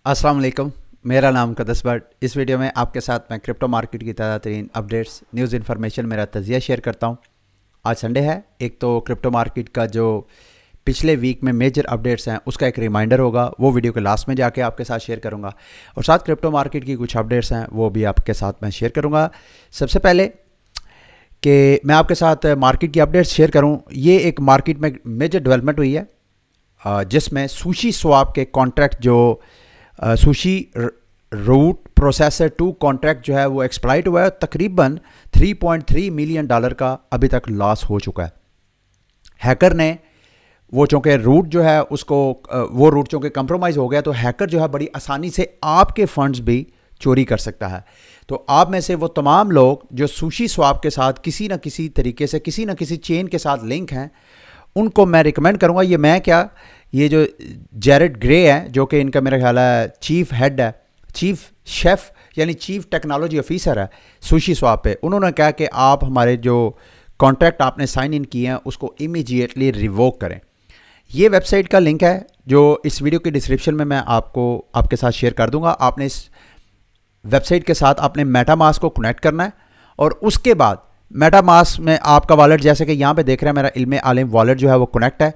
अस्सलाम वालेकुम। मेरा नाम कदस भट्ट। इस वीडियो में आपके साथ मैं क्रिप्टो मार्केट की ताज़ा तरीन अपडेट्स, न्यूज़ इन्फॉर्मेशन, मेरा तजिया शेयर करता हूँ। आज संडे है। एक तो क्रिप्टो मार्केट का जो पिछले वीक में मेजर अपडेट्स हैं उसका एक रिमाइंडर होगा, वो वीडियो के लास्ट में जाके आपके साथ शेयर करूँगा। और साथ क्रिप्टो मार्केट की कुछ अपडेट्स हैं वो भी आपके साथ मैं शेयर करूँगा। सबसे पहले कि मैं आपके साथ मार्केट की अपडेट्स शेयर करूँ, ये एक मार्केट में मेजर डेवलपमेंट हुई है जिसमें सुशी स्वैप के कॉन्ट्रैक्ट जो सुशी रूट प्रोसेसर 2 कॉन्ट्रैक्ट जो है वो एक्सप्लाइट हुआ है। तकरीबन $3.3 मिलियन का अभी तक लॉस हो चुका है। हैकर ने वो चूँकि रूट जो है उसको वो रूट चूँकि कंप्रोमाइज़ हो गया, तो हैकर जो है बड़ी आसानी से आपके फंड्स भी चोरी कर सकता है। तो आप में से वो तमाम लोग जो सुशी स्वैप के साथ किसी न किसी तरीके से किसी न किसी चेन के साथ लिंक हैं, उनको मैं रिकमेंड करूँगा। ये मैं क्या, ये जो जेरेड ग्रे है जो कि इनका मेरा ख्याल है चीफ हेड है, चीफ शेफ़ यानी चीफ टेक्नोलॉजी ऑफिसर है सुशी स्वैप पे, उन्होंने कहा कि आप हमारे जो कॉन्ट्रैक्ट आपने साइन इन किए हैं उसको इमीडिएटली रिवोक करें। ये वेबसाइट का लिंक है जो इस वीडियो के डिस्क्रिप्शन में मैं आपके साथ शेयर कर दूंगा। आपने इस वेबसाइट के साथ आपने मेटामास्क को कनेक्ट करना है और उसके बाद मेटामास्क में आपका वॉलेट, जैसे कि यहाँ पे देख रहे हैं मेरा इल्म आलिम वॉलेट जो है वो कनेक्ट है।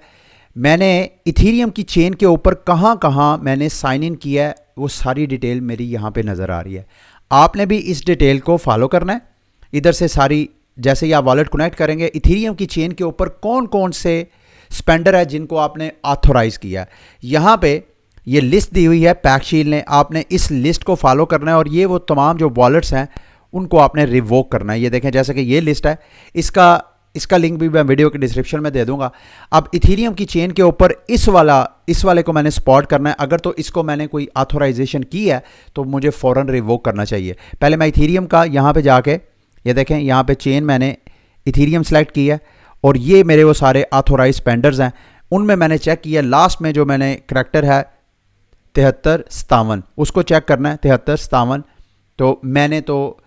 मैंने इथीरियम की चेन के ऊपर कहाँ कहाँ मैंने साइन इन किया है वो सारी डिटेल मेरी यहाँ पे नज़र आ रही है। आपने भी इस डिटेल को फॉलो करना है। इधर से सारी, जैसे ही आप वॉलेट कनेक्ट करेंगे, इथीरियम की चेन के ऊपर कौन कौन से स्पेंडर है जिनको आपने ऑथोराइज़ किया है, यहाँ पे ये लिस्ट दी हुई है पैक्सशील ने। आपने इस लिस्ट को फॉलो करना है और ये वो तमाम जो वॉलेट्स हैं उनको आपने रिवोक करना है। ये देखें, जैसे कि ये लिस्ट है, इसका लिंक भी मैं वीडियो के डिस्क्रिप्शन में दे दूंगा। अब इथीरियम की चेन के ऊपर इस वाले को मैंने स्पॉट करना है। अगर तो इसको मैंने कोई ऑथोराइजेशन की है तो मुझे फ़ौरन रिवोक करना चाहिए। पहले मैं इथीरियम का यहाँ पे जाके, ये देखें यहाँ पे चेन मैंने इथीरियम सेलेक्ट किया है और ये मेरे वो सारे ऑथोराइज स्पेंडर्स हैं, उनमें मैंने चेक किया। लास्ट में जो मैंने करैक्टर है 7357, उसको चेक करना है 7357। तो मैंने तो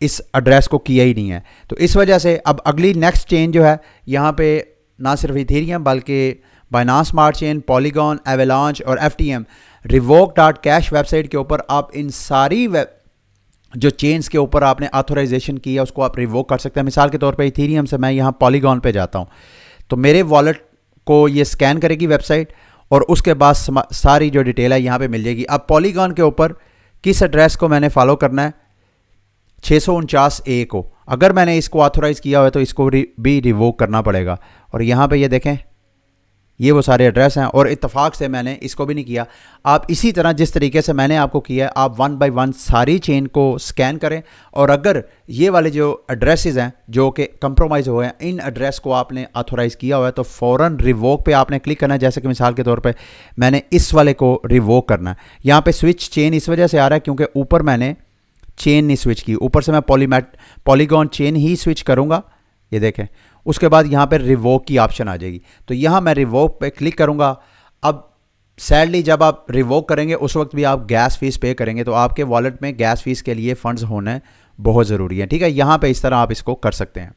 इस एड्रेस को किया ही नहीं है, तो इस वजह से अब अगली नेक्स्ट चेन जो है यहाँ पे ना सिर्फ इथेरियम बल्कि बाइनांस स्मार्ट चेन, पॉलीगॉन, एवेलांच और FTM revoke.cash वेबसाइट के ऊपर आप इन सारी जो चेन्स के ऊपर आपने ऑथोराइजेशन की है उसको आप रिवोक कर सकते हैं। मिसाल के तौर पे इथेरियम से मैं यहाँ पॉलीगॉन पे जाता हूँ तो मेरे वॉलेट को ये स्कैन करेगी वेबसाइट और उसके बाद सारी जो डिटेल है यहाँ पे मिल जाएगी। अब पॉलीगॉन के ऊपर किस एड्रेस को मैंने फॉलो करना है, 649A को। अगर मैंने इसको ऑथोराइज़ किया हुआ है तो इसको भी रिवोक करना पड़ेगा। और यहाँ पे ये देखें, ये वो सारे एड्रेस हैं और इत्तेफाक से मैंने इसको भी नहीं किया। आप इसी तरह जिस तरीके से मैंने आपको किया है, आप 1 बाय 1 सारी चेन को स्कैन करें और अगर ये वाले जो एड्रेसेस हैं जो कि कंप्रोमाइज़ हुए हैं, इन एड्रेस को आपने ऑथोराइज़ किया हुआ है तो फ़ौरन रिवोक पे आपने क्लिक करना है। जैसे कि मिसाल के तौर पे मैंने इस वाले को रिवोक करना है। यहाँ पे स्विच चेन इस वजह से आ रहा है क्योंकि ऊपर मैंने चेन नहीं स्विच की, ऊपर से मैं पॉलीगॉन चेन ही स्विच करूँगा। ये देखें, उसके बाद यहाँ पे रिवोक की ऑप्शन आ जाएगी, तो यहाँ मैं रिवोक पे क्लिक करूँगा। अब सैडली जब आप रिवोक करेंगे उस वक्त भी आप गैस फीस पे करेंगे, तो आपके वॉलेट में गैस फीस के लिए फ़ंड्स होने बहुत ज़रूरी है। ठीक है, यहाँ पे इस तरह आप इसको कर सकते हैं।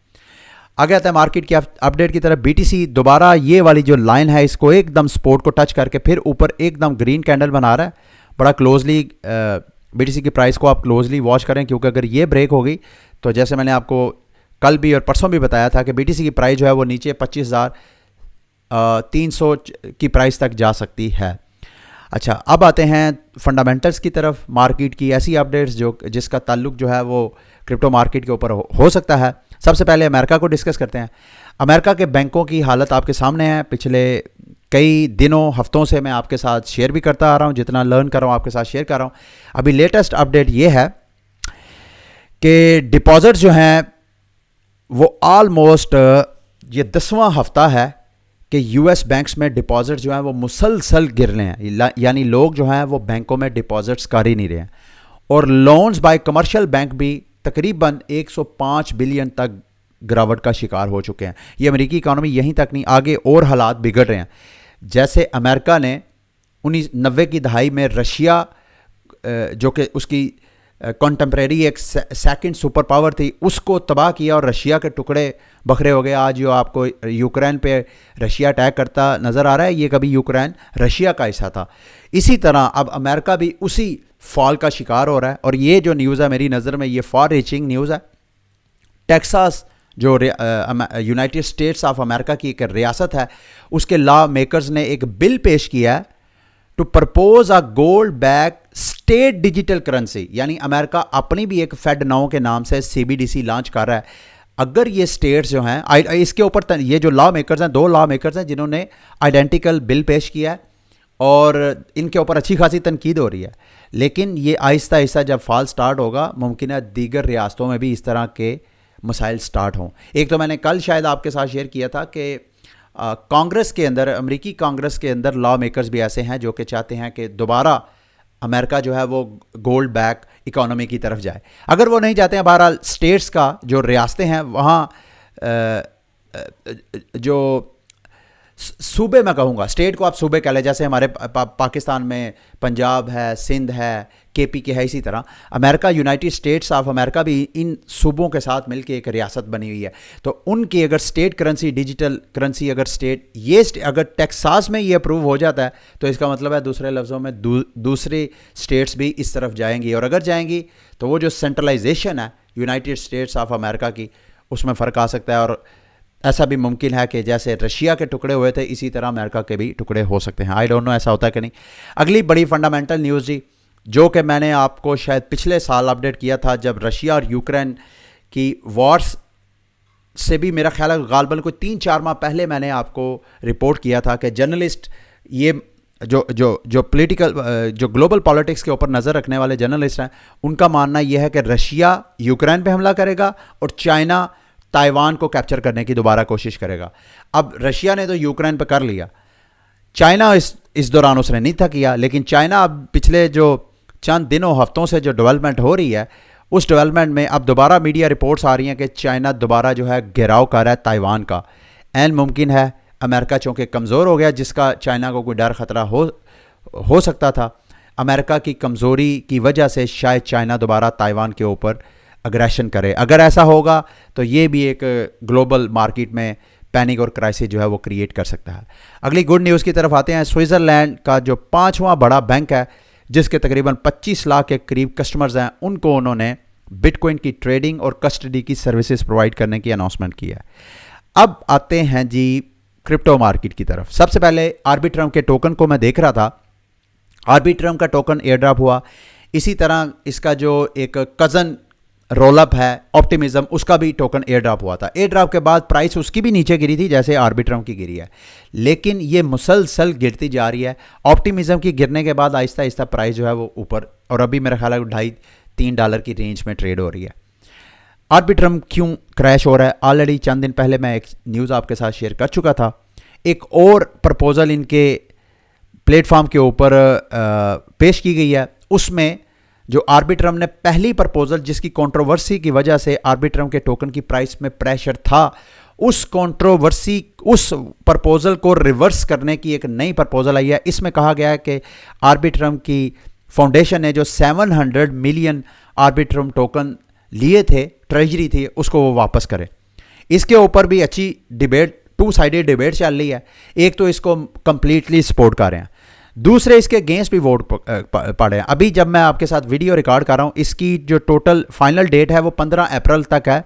आगे आता है मार्केट की अपडेट की तरफ। BTC दोबारा ये वाली जो लाइन है इसको एकदम सपोर्ट को टच करके फिर ऊपर एकदम ग्रीन कैंडल बना रहा है। बड़ा क्लोजली BTC की प्राइस को आप क्लोजली वॉच करें क्योंकि अगर ये ब्रेक होगी तो जैसे मैंने आपको कल भी और परसों भी बताया था कि BTC की प्राइस जो है वो नीचे 25,300 की प्राइस तक जा सकती है। अच्छा, अब आते हैं फंडामेंटल्स की तरफ। मार्केट की ऐसी अपडेट्स जिसका ताल्लुक जो है वो क्रिप्टो मार्केट के ऊपर हो सकता है। सबसे पहले अमेरिका को डिस्कस करते हैं। अमेरिका के बैंकों की हालत आपके सामने है। पिछले कई दिनों हफ्तों से मैं आपके साथ शेयर भी करता आ रहा हूँ, जितना लर्न कर रहा हूँ आपके साथ शेयर कर रहा हूँ। अभी लेटेस्ट अपडेट ये है कि डिपॉजिट जो हैं वो ऑलमोस्ट ये 10वां हफ्ता है कि US बैंक्स में डिपॉजिट जो हैं वो मुसलसल गिर रहे हैं, यानी लोग जो हैं वो बैंकों में डिपॉजिट्स कर ही नहीं रहे हैं। और लोन्स बाय कमर्शियल बैंक भी तकरीबन 105 बिलियन तक गिरावट का शिकार हो चुके हैं। ये अमेरिकी इकानमी यहीं तक नहीं, आगे और हालात बिगड़ रहे हैं। जैसे अमेरिका ने 1990 की दहाई में रशिया जो कि उसकी कॉन्टेम्प्रेरी एक सेकंड सुपर पावर थी, उसको तबाह किया और रशिया के टुकड़े बखरे हो गए। आज जो आपको यूक्रेन पे रशिया अटैक करता नज़र आ रहा है, ये कभी यूक्रेन रशिया का हिस्सा था। इसी तरह अब अमेरिका भी उसी फॉल का शिकार हो रहा है। और ये जो न्यूज़ है मेरी नज़र में ये फॉर रीचिंग न्यूज़ है। टेक्सास जो यूनाइटेड स्टेट्स ऑफ अमेरिका की एक रियासत है, उसके लॉ मेकर्स ने एक बिल पेश किया है to propose a gold back state digital currency. यानी अमेरिका अपनी भी एक फेड नाउ के नाम से सीबीडीसी लॉन्च कर रहा है। अगर ये स्टेट्स जो हैं, इसके ऊपर ये जो लॉ मेकर्स हैं, 2 लॉ मेकर्स हैं जिन्होंने आइडेंटिकल बिल पेश किया है और इनके ऊपर अच्छी खासी तनकीद हो रही है। लेकिन ये आहिस्ता आहिस्ता जब फॉल स्टार्ट होगा, मुमकिन है दीगर रियासतों में भी इस तरह के मसाइल स्टार्ट हों। एक तो मैंने कल शायद आपके साथ शेयर किया था कि कांग्रेस के अंदर, अमेरिकी कांग्रेस के अंदर लॉ मेकर्स भी ऐसे हैं जो कि चाहते हैं कि दोबारा अमेरिका जो है वो गोल्ड बैक इकोनॉमी की तरफ जाए। अगर वो नहीं चाहते हैं, बहरहाल स्टेट्स का जो रियासतें हैं वहाँ जो सूबे में कहूँगा, स्टेट को आप सूबे कह लें, जैसे हमारे पाकिस्तान में पंजाब है, सिंध है, केपी के है, इसी तरह America, United states of America भी इन सूबों के साथ मिलकर एक रियासत बनी हुई है। तो उनकी अगर स्टेट करेंसी, डिजिटल करेंसी, अगर अगर टेक्सास में ये अप्रूव हो जाता है तो इसका मतलब है दूसरे लफ्ज़ों में दूसरे स्टेट्स भी इस तरफ जाएंगी। और अगर जाएंगी तो वो जो सेंट्रलाइजेशन है यूनाइटेड स्टेट्स ऑफ अमेरिका की, उसमें फ़र्क आ सकता है। और ऐसा भी मुमकिन है कि जैसे रशिया के टुकड़े हुए थे, इसी तरह अमेरिका के भी टुकड़े हो सकते हैं। आई डोंट नो ऐसा होता है कि नहीं। अगली बड़ी फंडामेंटल न्यूज़ जी, जो कि मैंने आपको शायद पिछले साल अपडेट किया था, जब रशिया और यूक्रेन की वॉर्स से भी मेरा ख्याल है गालबन कोई 3-4 माह पहले मैंने आपको रिपोर्ट किया था कि जर्नलिस्ट, ये जो पॉलिटिकल, जो ग्लोबल पॉलिटिक्स के ऊपर नज़र रखने वाले जर्नलिस्ट हैं, उनका मानना यह है कि रशिया यूक्रेन पे हमला करेगा और चाइना ताइवान को कैप्चर करने की दोबारा कोशिश करेगा। अब रशिया ने तो यूक्रेन पे कर लिया, चाइना इस दौरान उसने नहीं था किया। लेकिन चाइना अब पिछले जो चंद दिनों हफ्तों से जो डेवलपमेंट हो रही है, उस डेवलपमेंट में अब दोबारा मीडिया रिपोर्ट्स आ रही हैं कि चाइना दोबारा जो है घेराव कर रहा है ताइवान का। ऐन मुमकिन है अमेरिका चूँकि कमज़ोर हो गया, जिसका चाइना को कोई डर ख़तरा हो सकता था, अमेरिका की कमज़ोरी की वजह से शायद चाइना दोबारा ताइवान के ऊपर अग्रेशन करे। अगर ऐसा होगा तो ये भी एक ग्लोबल मार्केट में पैनिक और क्राइसिस जो है वो क्रिएट कर सकता है। अगली गुड न्यूज़ की तरफ आते हैं। स्विट्ज़रलैंड का जो 5वां बड़ा बैंक है, जिसके तकरीबन 25 लाख के करीब कस्टमर्स हैं, उनको उन्होंने बिटकॉइन की ट्रेडिंग और कस्टडी की सर्विसेज प्रोवाइड करने की अनाउंसमेंट की है। अब आते हैं जी क्रिप्टो मार्केट की तरफ। सबसे पहले आर्बिट्रम के टोकन को मैं देख रहा था। आर्बिट्रम का टोकन एयर ड्रॉप हुआ। इसी तरह इसका जो एक कज़न रोलअप है ऑप्टिमिज्म, उसका भी टोकन एयर ड्रॉप हुआ था। एयर ड्रॉप के बाद प्राइस उसकी भी नीचे गिरी थी जैसे आर्बिट्रम की गिरी है, लेकिन ये मुसलसल गिरती जा रही है। ऑप्टिमिज्म की गिरने के बाद आहिस्ता आहिस्ता प्राइस जो है वो ऊपर, और अभी मेरा ख्याल है $2.5-3 की रेंज में ट्रेड हो रही है। आर्बिट्रम क्यों क्रैश हो रहा है? ऑलरेडी चंद दिन पहले मैं एक न्यूज़ आपके साथ शेयर कर चुका था। एक और प्रपोजल इनके प्लेटफॉर्म के ऊपर पेश की गई है। उसमें जो आर्बिट्रम ने पहली प्रपोजल, जिसकी कंट्रोवर्सी की वजह से आर्बिट्रम के टोकन की प्राइस में प्रेशर था, उस कंट्रोवर्सी, उस प्रपोजल को रिवर्स करने की एक नई प्रपोजल आई है। इसमें कहा गया है कि आर्बिट्रम की फाउंडेशन ने जो 700 मिलियन आर्बिट्रम टोकन लिए थे, ट्रेजरी थी, उसको वो वापस करे। इसके ऊपर भी अच्छी डिबेट, 2 साइडेड डिबेट चल रही है। एक तो इसको कंप्लीटली सपोर्ट कर रहे हैं, दूसरे इसके अगेंस्ट भी वोट पड़े हैं। अभी जब मैं आपके साथ वीडियो रिकॉर्ड कर रहा हूँ, इसकी जो टोटल फाइनल डेट है वो 15 अप्रैल तक है।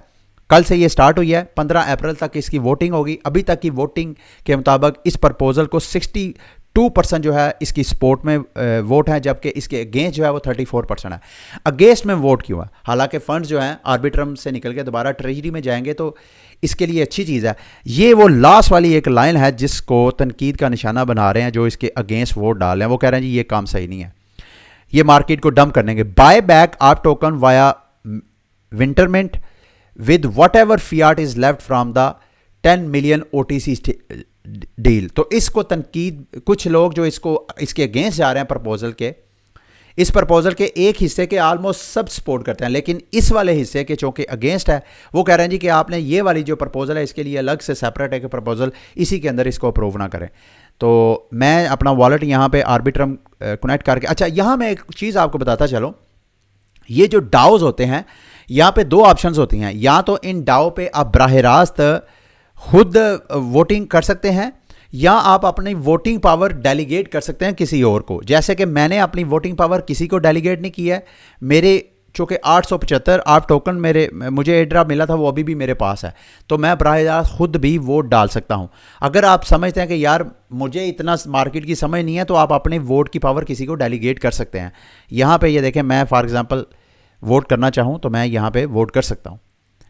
कल से ये स्टार्ट हुई है, 15 अप्रैल तक इसकी वोटिंग होगी। अभी तक की वोटिंग के मुताबिक इस प्रपोजल को 62% जो है इसकी सपोर्ट में वोट हैं, जबकि इसके अगेंस्ट जो है वो 34% है। अगेंस्ट में वोट क्यों है? हालांकि फंड्स जो हैं आर्बिट्रम से निकल के दोबारा ट्रेजरी में जाएंगे, तो इसके लिए अच्छी चीज़ है। ये वो लास्ट वाली एक लाइन है जिसको तनकीद का निशाना बना रहे हैं जो इसके अगेंस्ट वोट डाल रहे हैं। वो कह रहे हैं जी ये काम सही नहीं है, ये मार्केट को डंप करने के। बाय बैक आप token via Wintermute with whatever fiat is left from the 10 million OTC deal. तो इसको तनकीद, कुछ लोग जो इसके अगेंस्ट जा रहे हैं प्रपोजल के, इस प्रपोजल के एक हिस्से के ऑलमोस्ट सब सपोर्ट करते हैं, लेकिन इस वाले हिस्से के चूँकि अगेंस्ट है, वो कह रहे हैं जी कि आपने ये वाली जो प्रपोजल है इसके लिए अलग से सेपरेट है कि प्रपोजल, इसी के अंदर इसको अप्रूव ना करें। तो मैं अपना वॉलेट यहाँ पे आर्बिट्रम कनेक्ट करके, अच्छा यहाँ मैं एक चीज़ आपको बताता चलूँ, ये जो डाउज होते हैं, यहाँ पे दो ऑप्शंस होती हैं, या तो इन डाउ पे आप बराह रास्त खुद वोटिंग कर सकते हैं, या आप अपनी वोटिंग पावर डेलीगेट कर सकते हैं किसी और को। जैसे कि मैंने अपनी वोटिंग पावर किसी को डेलीगेट नहीं की है। मेरे चूँकि 875 आप टोकन मुझे एयर ड्रॉप मिला था, वो अभी भी मेरे पास है, तो मैं बराह रास्त खुद भी वोट डाल सकता हूं। अगर आप समझते हैं कि यार मुझे इतना मार्केट की समझ नहीं है, तो आप अपने वोट की पावर किसी को डेलीगेट कर सकते हैं। यहाँ पे ये देखें, मैं फॉर एग्जांपल वोट करना चाहूँ तो मैं यहाँ पे वोट कर सकता हूँ,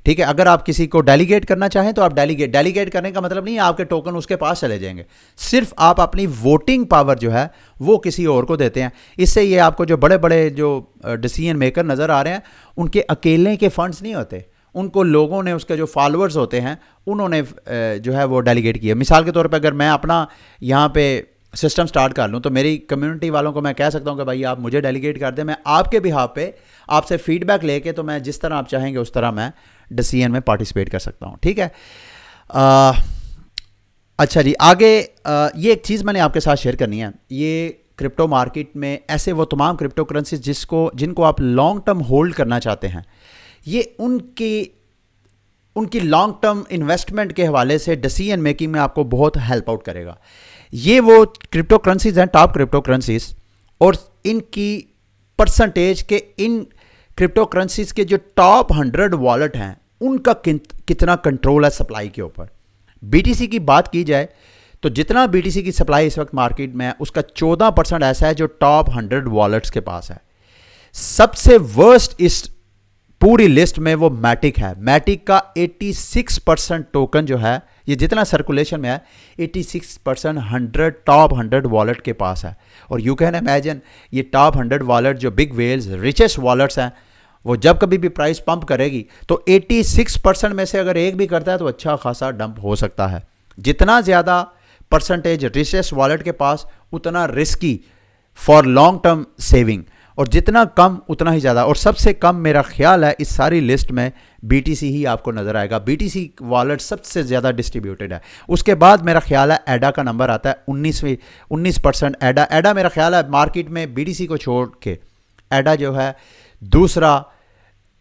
ठीक है। अगर आप किसी को डेलीगेट करना चाहें तो आप डेलीगेट करने का मतलब नहीं है आपके टोकन उसके पास चले जाएंगे, सिर्फ आप अपनी वोटिंग पावर जो है वो किसी और को देते हैं। इससे ये आपको जो बड़े बड़े जो डिसीजन मेकर नज़र आ रहे हैं, उनके अकेले के फंड्स नहीं होते, उनको लोगों ने, उसके जो फॉलोअर्स होते हैं उन्होंने जो है वो डेलीगेट किया। मिसाल के तौर पर अगर मैं अपना यहाँ पे सिस्टम स्टार्ट कर लूँ, तो मेरी कम्युनिटी वालों को मैं कह सकता हूँ कि भाई आप मुझे डेलीगेट कर दें, मैं आपके बिहाफ पे आपसे फीडबैक लेके, तो मैं जिस तरह आप चाहेंगे उस तरह मैं डिसीजन में पार्टिसिपेट कर सकता हूँ, ठीक है। अच्छा जी, आगे ये एक चीज़ मैंने आपके साथ शेयर करनी है। ये क्रिप्टो मार्केट में ऐसे वो तमाम क्रिप्टो करेंसीज जिनको आप लॉन्ग टर्म होल्ड करना चाहते हैं, ये उनकी लॉन्ग टर्म इन्वेस्टमेंट के हवाले से डिसीजन मेकिंग में आपको बहुत हेल्प आउट करेगा। ये वो क्रिप्टो करेंसीज हैं, टॉप क्रिप्टो करेंसीज, और इनकी परसेंटेज के, इन क्रिप्टो करेंसीज के जो टॉप 100 वॉलेट हैं उनका कितना कंट्रोल है सप्लाई के ऊपर। बीटीसी की बात की जाए तो जितना बीटीसी की सप्लाई इस वक्त मार्केट में है, उसका 14% ऐसा है जो टॉप 100 वॉलेट्स के पास है। सबसे वर्स्ट इस पूरी लिस्ट में वो मैटिक है। मैटिक का 86% टोकन जो है, ये जितना सर्कुलेशन में है, 86% टॉप 100 वॉलेट के पास है। और यू कैन इमेजिन, ये टॉप 100 वॉलेट जो बिग वेल्स, रिचेस्ट वॉलेट्स हैं, वो जब कभी भी प्राइस पंप करेगी तो 86% में से अगर एक भी करता है तो अच्छा खासा डंप हो सकता है। जितना ज़्यादा परसेंटेज रिचेस्ट वॉलेट के पास, उतना risky for long term saving, और जितना कम उतना ही ज़्यादा। और सबसे कम मेरा ख्याल है इस सारी लिस्ट में बीटीसी ही आपको नज़र आएगा। बीटीसी वॉलेट सबसे ज़्यादा डिस्ट्रीब्यूटेड है। उसके बाद मेरा ख्याल है एडा का नंबर आता है 19% एडा मेरा ख्याल है मार्केट में बीटीसी को छोड़ के एडा जो है दूसरा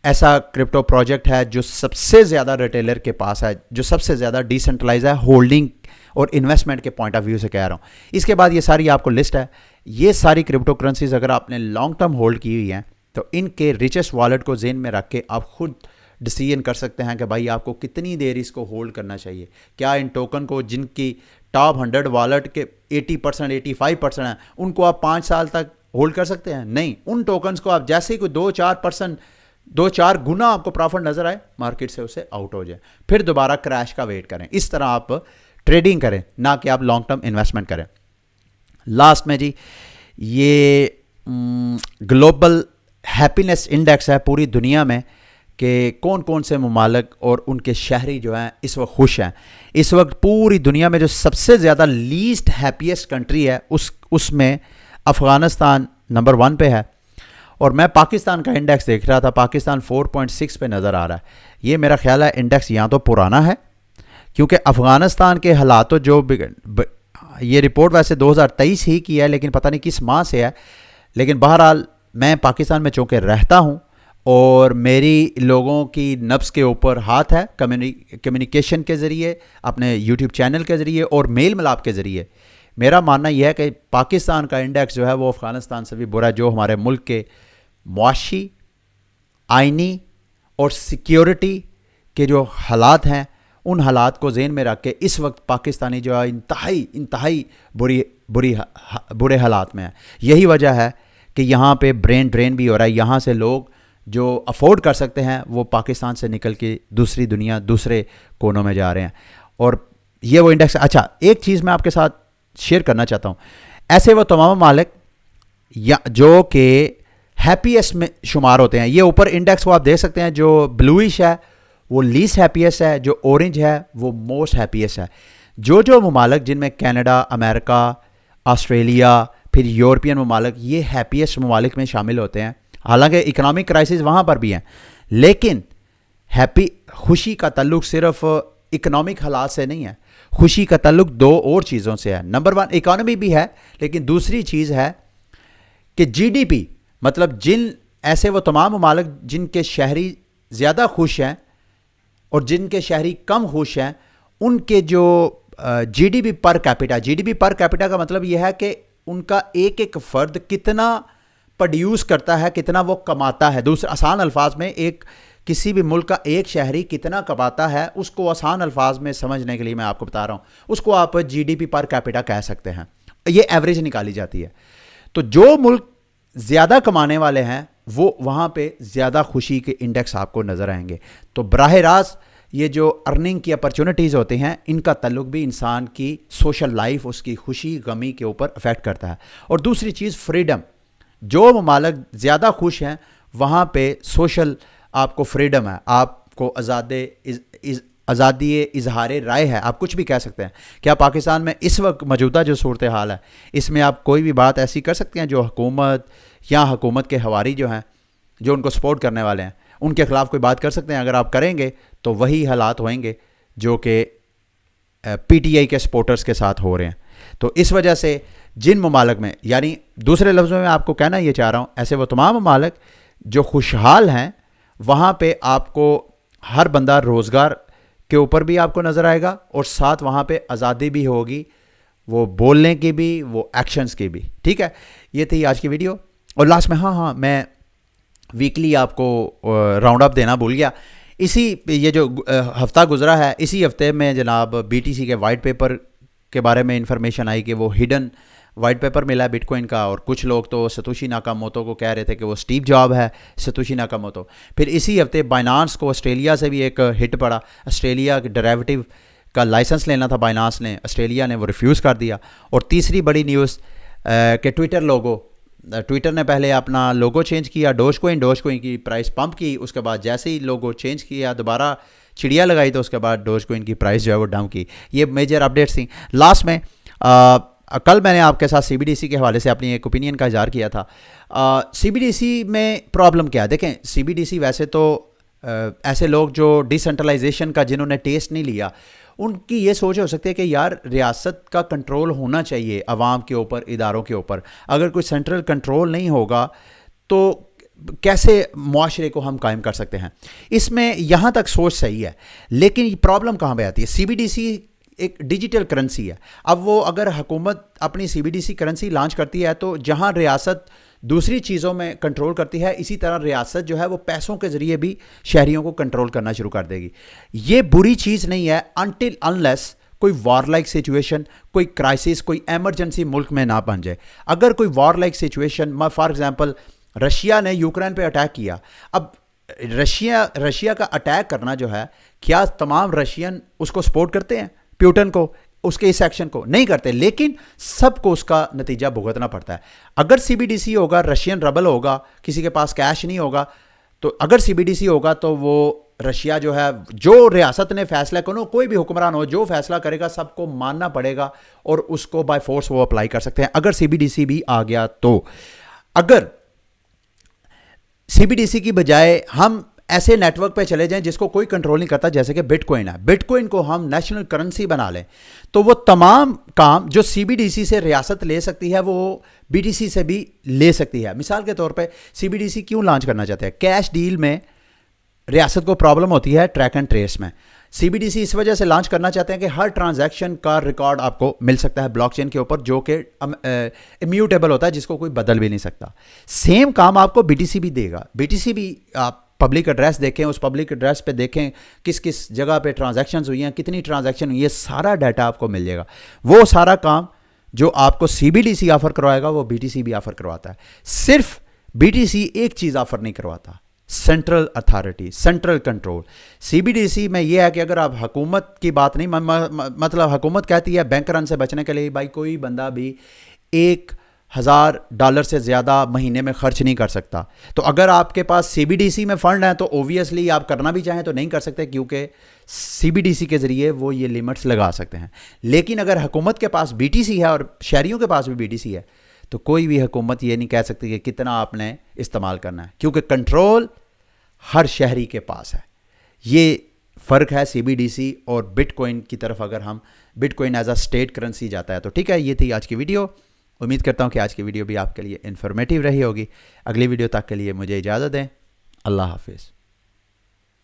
ऐसा क्रिप्टो प्रोजेक्ट है जो सबसे ज़्यादा रिटेलर के पास है, जो सबसे ज़्यादा डिसेंट्रलाइज है होल्डिंग और इन्वेस्टमेंट के पॉइंट ऑफ व्यू से कह रहा हूँ। इसके बाद ये सारी आपको लिस्ट है। ये सारी क्रिप्टो करेंसीज अगर आपने लॉन्ग टर्म होल्ड की हुई हैं तो इनके रिचेस्ट वॉलेट को जेन में रख के आप खुद डिसीजन कर सकते हैं कि भाई आपको कितनी देर इसको होल्ड करना चाहिए। क्या इन टोकन को, जिनकी टॉप 100 वॉलेट के 80% 85% हैं, उनको आप 5 साल तक होल्ड कर सकते हैं? नहीं। उन टोकन्स को आप जैसे ही कोई 2-4 गुना आपको प्रॉफिट नजर आए, मार्केट से उसे आउट हो जाए, फिर दोबारा क्रैश का वेट करें। इस तरह आप ट्रेडिंग करें, ना कि आप लॉन्ग टर्म इन्वेस्टमेंट करें। लास्ट में जी, ये ग्लोबल हैप्पीनेस इंडेक्स है पूरी दुनिया में कि कौन कौन से ममालिक और उनके शहरी जो हैं इस वक्त खुश हैं। इस वक्त पूरी दुनिया में जो सबसे ज़्यादा लीस्ट हैप्पीएस्ट कंट्री है उसमें अफ़गानिस्तान नंबर 1 पे है। और मैं पाकिस्तान का इंडेक्स देख रहा था, पाकिस्तान 4.6 पे नज़र आ रहा है। ये मेरा ख्याल है इंडेक्स यहाँ तो पुराना है, क्योंकि अफ़गानिस्तान के हालात तो जो ये रिपोर्ट वैसे 2023 ही की है, लेकिन पता नहीं किस माह से है। लेकिन बहरहाल मैं पाकिस्तान में चूँकि रहता हूँ और मेरी लोगों की नब्ज़ के ऊपर हाथ है, कम्युनिकेशन के ज़रिए, अपने यूट्यूब चैनल के ज़रिए और मेल मिलाप के ज़रिए, मेरा मानना यह है कि पाकिस्तान का इंडेक्स जो है वो अफ़गानिस्तान से भी बुरा है। जो हमारे मुल्क के मुआशी, आइनी और सिक्योरिटी के जो हालात हैं, उन हालात को ज़हन में रख के इस वक्त पाकिस्तानी जो है इंतहाई बुरे हालात में है। यही वजह है कि यहाँ पे ब्रेन ड्रेन भी हो रहा है। यहाँ से लोग जो अफोर्ड कर सकते हैं वो पाकिस्तान से निकल के दूसरी दुनिया, दूसरे कोनों में जा रहे हैं। और ये वो इंडेक्स। अच्छा, एक चीज़ मैं आपके साथ शेयर करना चाहता हूँ। ऐसे वो तमाम मालिक या जो कि हैप्पीएस्ट में शुमार होते हैं, ये ऊपर इंडेक्स को आप देख सकते हैं, जो ब्लूइश है वो लीस्ट हैप्पीएस्ट है, जो ऑरेंज है वो मोस्ट हैप्पीएस्ट है। जो ममालिक जिनमें कनाडा, अमेरिका, ऑस्ट्रेलिया, फिर यूरोपियन ममालिक, ये हैप्पीएस्ट ममालिक में शामिल होते हैं। हालांकि इकोनॉमिक क्राइसिस वहाँ पर भी हैं, लेकिन खुशी का ताल्लुक सिर्फ इकोनॉमिक हालात से नहीं है। खुशी का ताल्लुक 2 और चीज़ों से है। नंबर 1 इकोनॉमी भी है, लेकिन दूसरी चीज़ है कि जीडीपी, मतलब जिन ऐसे वो तमाम ममालिक जिनके शहरी ज़्यादा खुश हैं और जिनके शहरी कम खुश हैं, उनके जो जीडीपी पर कैपिटा का मतलब यह है कि उनका एक एक फ़र्द कितना प्रोड्यूस करता है, कितना वो कमाता है। दूसरे आसान अल्फाज में, एक किसी भी मुल्क का एक शहरी कितना कमाता है, उसको आसान अल्फाज में समझने के लिए मैं आपको बता रहा हूँ, उसको आप जीडीपी पर कैपिटा कह सकते हैं। ये एवरेज निकाली जाती है। तो जो मुल्क ज़्यादा कमाने वाले हैं वो वहाँ पे ज़्यादा खुशी के इंडेक्स आपको नज़र आएंगे। तो बराह रास्त ये जो अर्निंग की अपॉर्चुनिटीज़ होती हैं, इनका ताल्लुक भी इंसान की सोशल लाइफ, उसकी खुशी गमी के ऊपर अफेक्ट करता है। और दूसरी चीज़ फ्रीडम, जो ममालिक ज़्यादा खुश हैं वहाँ पे सोशल आपको फ्रीडम है, आपको आज़ादी इजहार राय है, आप कुछ भी कह सकते हैं। क्या पाकिस्तान में इस वक्त मौजूदा जो सूरत हाल है, इसमें आप कोई भी बात ऐसी कर सकते हैं जो हुकूमत या हुकूमत के हवारी जो हैं, जो उनको सपोर्ट करने वाले हैं, उनके ख़िलाफ़ कोई बात कर सकते हैं? अगर आप करेंगे तो वही हालात होंगे जो कि पीटीआई के सपोर्टर्स के साथ हो रहे हैं। तो इस वजह से जिन ममालिक में, यानी दूसरे लफ्ज़ों में आपको कहना ये चाह रहा हूँ, ऐसे वो तमाम ममालिक जो खुशहाल हैं, वहाँ पे आपको हर बंदा रोज़गार के ऊपर भी आपको नज़र आएगा और साथ वहाँ पे आज़ादी भी होगी, वो बोलने की भी, वो एक्शंस की भी। ठीक है, ये थी आज की वीडियो। और लास्ट में हाँ मैं वीकली आपको राउंड अप देना भूल गया। ये जो हफ़्ता गुजरा है, इसी हफ्ते में जनाब बीटीसी के वाइट पेपर के बारे में इंफॉर्मेशन आई कि वो हिडन वाइट पेपर मिला है बिटकॉइन का, और कुछ लोग तो सतोशी नाकामोटो को कह रहे थे कि वो स्टीव जॉब है सतोशी नाकामोटो। फिर इसी हफ्ते बाइनांस को ऑस्ट्रेलिया से भी एक हिट पड़ा। ऑस्ट्रेलिया के डेरिवेटिव का लाइसेंस लेना था बाइनांस ने, ऑस्ट्रेलिया ने वो रिफ्यूज़ कर दिया। और तीसरी बड़ी न्यूज़ कि ट्विटर ने पहले अपना लोगो चेंज किया, डोजकॉइन की प्राइस पंप की, उसके बाद जैसे ही लोगो चेंज किया, दोबारा चिड़िया लगाई, तो उसके बाद डोजकॉइन की प्राइस जो है वो डाउन की। ये मेजर अपडेट्स थी। लास्ट में कल मैंने आपके साथ सीबीडीसी के हवाले से अपनी एक ओपिनियन का इज़हार किया था। सीबीडीसी में प्रॉब्लम क्या है? देखें, सीबीडीसी वैसे तो ऐसे लोग जो डिसेंट्रलाइजेशन का जिन्होंने टेस्ट नहीं लिया, उनकी ये सोच हो सकती है कि यार रियासत का कंट्रोल होना चाहिए अवाम के ऊपर, इदारों के ऊपर। अगर कोई सेंट्रल कंट्रोल नहीं होगा तो कैसे मुआशरे को हम कायम कर सकते हैं? इसमें यहाँ तक सोच सही है, लेकिन प्रॉब्लम कहाँ पे आती है? सीबीडीसी एक डिजिटल करेंसी है। अब वो अगर हुकूमत अपनी सीबीडीसी करेंसी लॉन्च करती है तो जहाँ रियासत दूसरी चीज़ों में कंट्रोल करती है, इसी तरह रियासत जो है वो पैसों के ज़रिए भी शहरियों को कंट्रोल करना शुरू कर देगी। ये बुरी चीज़ नहीं है अनटिल अनलेस कोई वॉर लाइक सिचुएशन, कोई क्राइसिस, कोई एमरजेंसी मुल्क में ना बन जाए। अगर कोई war like situation, for example Russia ने यूक्रेन पे अटैक किया, अब रशिया का अटैक करना जो है, क्या तमाम रशियन उसको सपोर्ट करते हैं? प्यूटन को, उसके इस एक्शन को नहीं करते, लेकिन सबको उसका नतीजा भुगतना पड़ता है। अगर सीबीडीसी होगा, रशियन रबल होगा, किसी के पास कैश नहीं होगा, तो अगर सीबीडीसी होगा तो वो रशिया जो है, जो रियासत ने फैसला करो, कोई भी हुक्मरान हो, जो फैसला करेगा सबको मानना पड़ेगा और उसको बाय फोर्स वो अप्लाई कर सकते हैं अगर सीबीडीसी भी आ गया तो। अगर सीबीडीसी की बजाय हम ऐसे नेटवर्क पे चले जाएं जिसको कोई कंट्रोल नहीं करता, जैसे कि बिटकॉइन है, बिटकॉइन को हम नेशनल करेंसी बना लें, तो वो तमाम काम जो सीबीडीसी से रियासत ले सकती है वो बीटीसी से भी ले सकती है। मिसाल के तौर पे सीबीडीसी क्यों लॉन्च करना चाहते हैं? कैश डील में रियासत को प्रॉब्लम होती है ट्रैक एंड ट्रेस में। सीबीडीसी इस वजह से लॉन्च करना चाहते हैं कि हर ट्रांजैक्शन का रिकॉर्ड आपको मिल सकता है ब्लॉकचेन के ऊपर, जो कि इम्यूटेबल होता है, जिसको कोई बदल भी नहीं सकता। सेम काम आपको बीटीसी भी देगा। बीटीसी भी आप पब्लिक एड्रेस देखें, उस पब्लिक एड्रेस पे देखें किस किस जगह पे ट्रांजैक्शंस हुई हैं, कितनी ट्रांजैक्शन हुई है, सारा डाटा आपको मिल जाएगा। वो सारा काम जो आपको सीबीडीसी ऑफर करवाएगा वो बीटीसी भी ऑफर करवाता है। सिर्फ बीटीसी एक चीज़ ऑफर नहीं करवाता, central authority, central control. CBDC में यह है कि अगर आप हुकूमत की बात नहीं, मतलब हुकूमत कहती है बैंक रन से बचने के लिए भाई कोई बंदा भी $1000 से ज़्यादा महीने में खर्च नहीं कर सकता, तो अगर आपके पास सीबीडीसी में फ़ंड है तो ओबियसली आप करना भी चाहें तो नहीं कर सकते, क्योंकि सीबीडीसी के ज़रिए वो ये लिमिट्स लगा सकते हैं। लेकिन अगर हुकूमत के पास बीटीसी है और शहरियों के पास भी बीटीसी है तो कोई भी हुकूमत ये नहीं कह सकती कि कितना आपने इस्तेमाल करना है, क्योंकि कंट्रोल हर शहरी के पास है। ये फ़र्क है सीबीडीसी और बिटकॉइन की तरफ। अगर हम bitcoin as a state currency जाता है तो ठीक है। ये थी आज की वीडियो। उम्मीद करता हूँ कि आज की वीडियो भी आपके लिए इन्फॉर्मेटिव रही होगी। अगली वीडियो तक के लिए मुझे इजाज़त दें। अल्लाह हाफिज़।